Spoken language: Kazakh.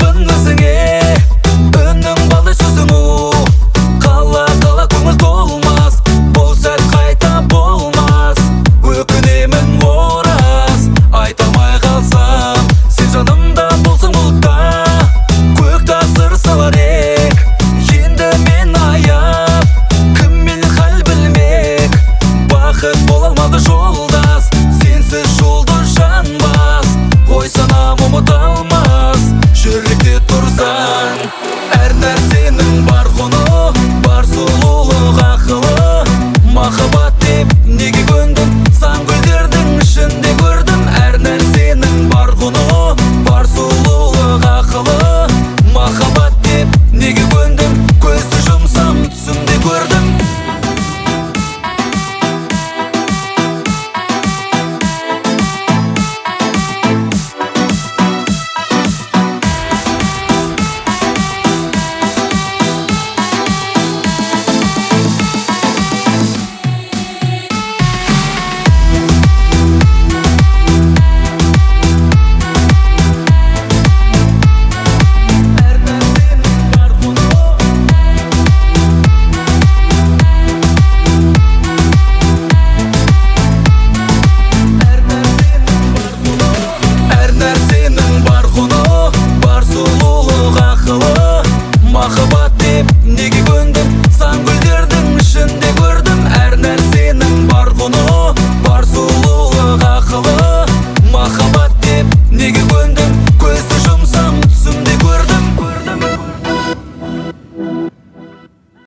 қалдырмаспын өзіңе үнің балдай сөзің қала қала көңіл толмас бұл сәт қайта болмас өкінемін ораз айта алмай қалсам сен жанымда болсаң бұлтта көк тасыр салар ек енді мен аяп кіммен хал білмек бақыт бола алмады жолдас сенсіз жұлдыз жанбас ой санам ұмыта алмас жүректе тұрсаң